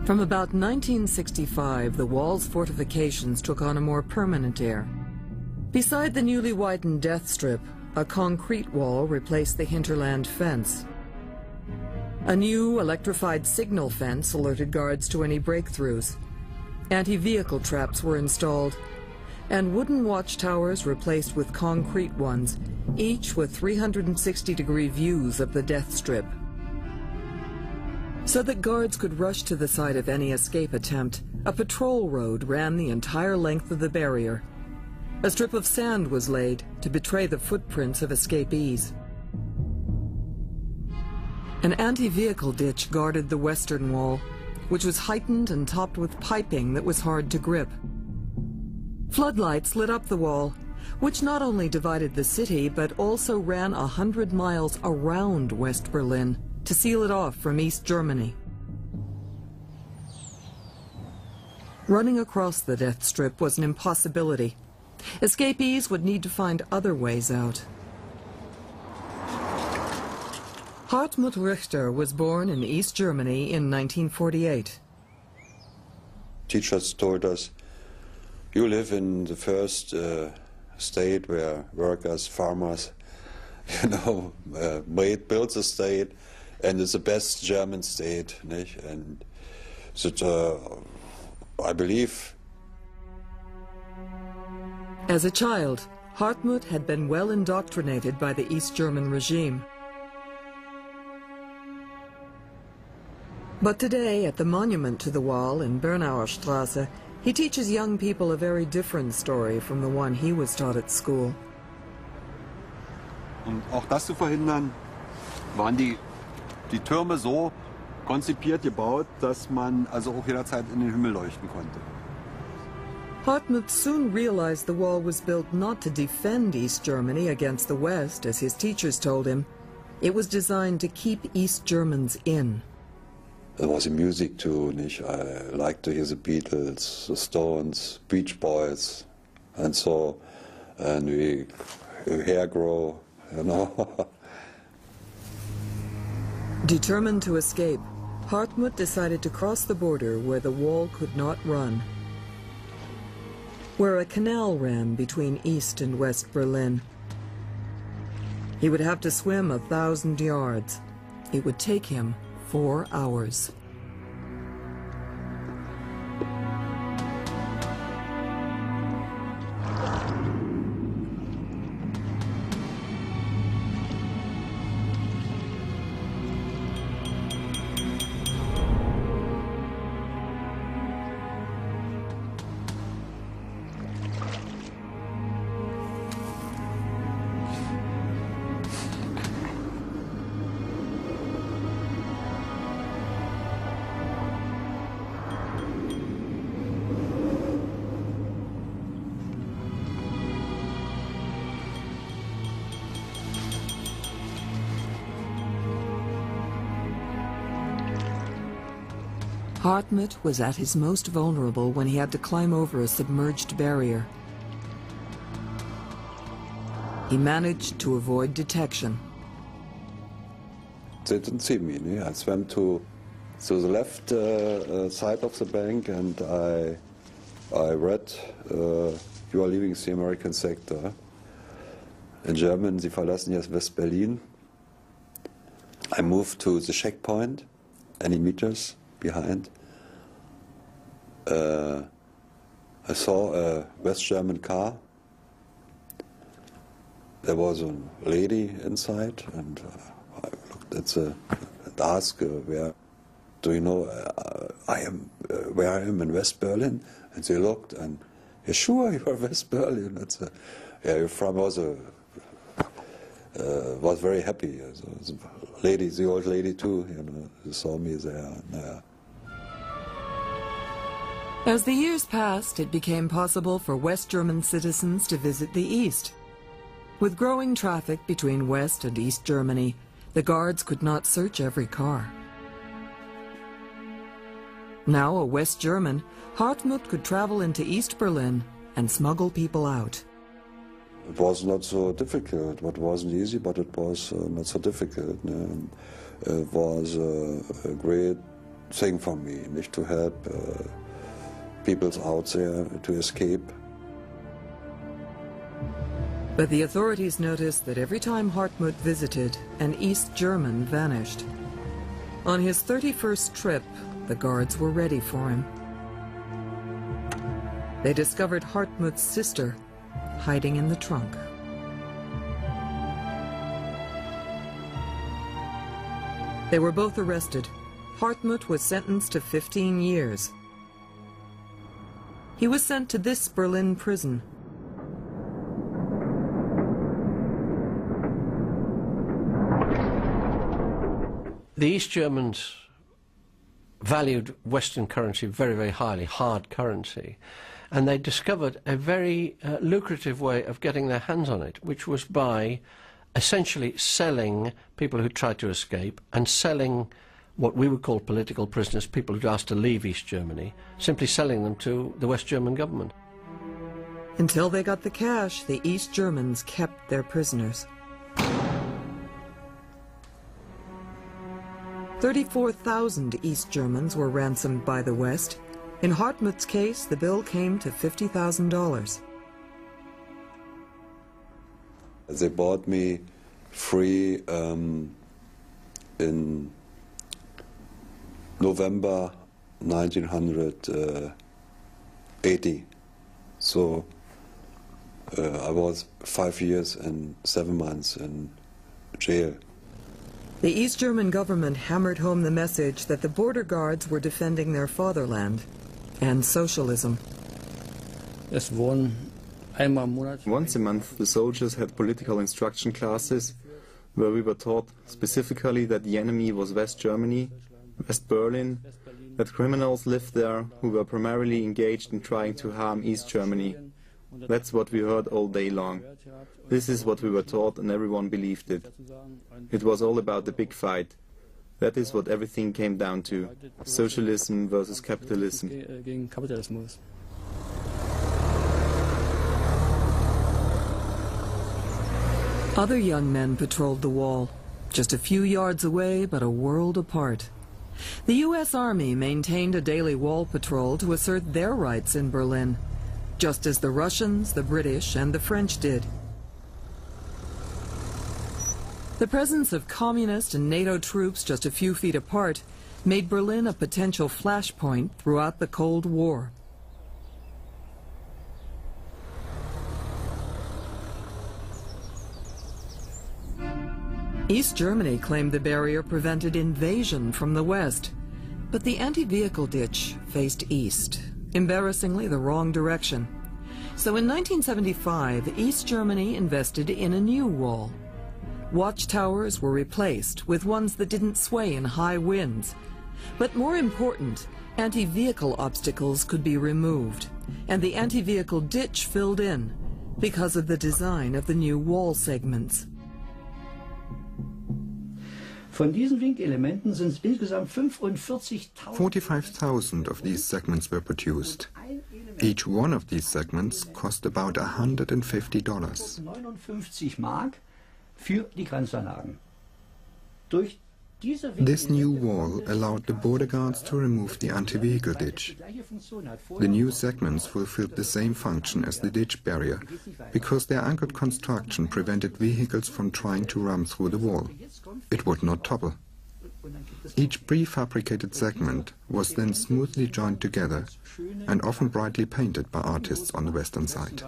From about 1965, the wall's fortifications took on a more permanent air. Beside the newly widened death strip, a concrete wall replaced the hinterland fence. A new electrified signal fence alerted guards to any breakthroughs. Anti-vehicle traps were installed, and wooden watchtowers replaced with concrete ones, each with 360-degree views of the death strip. So that guards could rush to the site of any escape attempt, a patrol road ran the entire length of the barrier. A strip of sand was laid to betray the footprints of escapees. An anti-vehicle ditch guarded the western wall, which was heightened and topped with piping that was hard to grip. Floodlights lit up the wall, which not only divided the city, but also ran 100 miles around West Berlin to seal it off from East Germany. Running across the death strip was an impossibility. Escapees would need to find other ways out. Hartmut Richter was born in East Germany in 1948. Teachers told us, you live in the first state where workers, farmers, built the state, and it's the best German state. Nicht? And that, I believe. As a child, Hartmut had been well indoctrinated by the East German regime. But today, at the monument to the wall in Bernauer Straße, he teaches young people a very different story from the one he was taught at school. Und auch das zu verhindern, waren die Türme so konzipiert gebaut, dass man also auch jederzeit in den Himmel leuchten konnte. Hartmut soon realized the wall was built not to defend East Germany against the West, as his teachers told him. It was designed to keep East Germans in. There was music too, nicht? I liked to hear the Beatles, the Stones, Beach Boys, and so, and we hair grow, Determined to escape, Hartmut decided to cross the border where the wall could not run, where a canal ran between East and West Berlin. He would have to swim 1,000 yards. It would take him 4 hours. Hartmut was at his most vulnerable when he had to climb over a submerged barrier. He managed to avoid detection. They didn't see me. I swam to the left side of the bank, and I read, you are leaving the American sector. In German, Sie verlassen jetzt West-Berlin. I moved to the checkpoint, any meters behind. I saw a West German car. There was a lady inside, and I looked at the and asked, "Where do you know where I am in West Berlin?" And they looked, and yeah, sure, you are West Berlin. Your friend was very happy. The old lady too, who saw me there. And, As the years passed, it became possible for West German citizens to visit the East. With growing traffic between West and East Germany, the guards could not search every car. Now a West German, Hartmut could travel into East Berlin and smuggle people out. It was not so difficult. It wasn't easy, but it was not so difficult. It was a great thing for me, nicht to help people out there to escape. But the authorities noticed that every time Hartmut visited, an East German vanished. On his 31st trip, the guards were ready for him. They discovered Hartmut's sister hiding in the trunk. They were both arrested. Hartmut was sentenced to 15 years. He was sent to this Berlin prison. The East Germans valued Western currency very, very highly, hard currency, and they discovered a very lucrative way of getting their hands on it, which was by essentially selling people who tried to escape and selling what we would call political prisoners, people who asked to leave East Germany, simply selling them to the West German government. Until they got the cash, the East Germans kept their prisoners. 34,000 East Germans were ransomed by the West. In Hartmut's case, the bill came to $50,000. They bought me free in November 1980. So I was 5 years and 7 months in jail. The East German government hammered home the message that the border guards were defending their fatherland and socialism. Once a month, the soldiers had political instruction classes where we were taught specifically that the enemy was West Germany, West Berlin, that criminals lived there who were primarily engaged in trying to harm East Germany. That's what we heard all day long. This is what we were taught, and everyone believed it. It was all about the big fight. That is what everything came down to. Socialism versus capitalism. Other young men patrolled the wall, just a few yards away but a world apart. The U.S. Army maintained a daily wall patrol to assert their rights in Berlin, just as the Russians, the British, and the French did. The presence of communist and NATO troops just a few feet apart made Berlin a potential flashpoint throughout the Cold War. East Germany claimed the barrier prevented invasion from the west, but the anti-vehicle ditch faced east, embarrassingly the wrong direction. So in 1975, East Germany invested in a new wall. Watchtowers were replaced with ones that didn't sway in high winds. But more important, anti-vehicle obstacles could be removed, and the anti-vehicle ditch filled in because of the design of the new wall segments. Von diesen Winkelementen sind insgesamt 45,000 of these segments were produced. Each one of these segments cost about $150. 59 Mark für die Grenzanlagen. This new wall allowed the border guards to remove the anti-vehicle ditch. The new segments fulfilled the same function as the ditch barrier, because their anchored construction prevented vehicles from trying to ram through the wall. It would not topple. Each prefabricated segment was then smoothly joined together and often brightly painted by artists on the western side.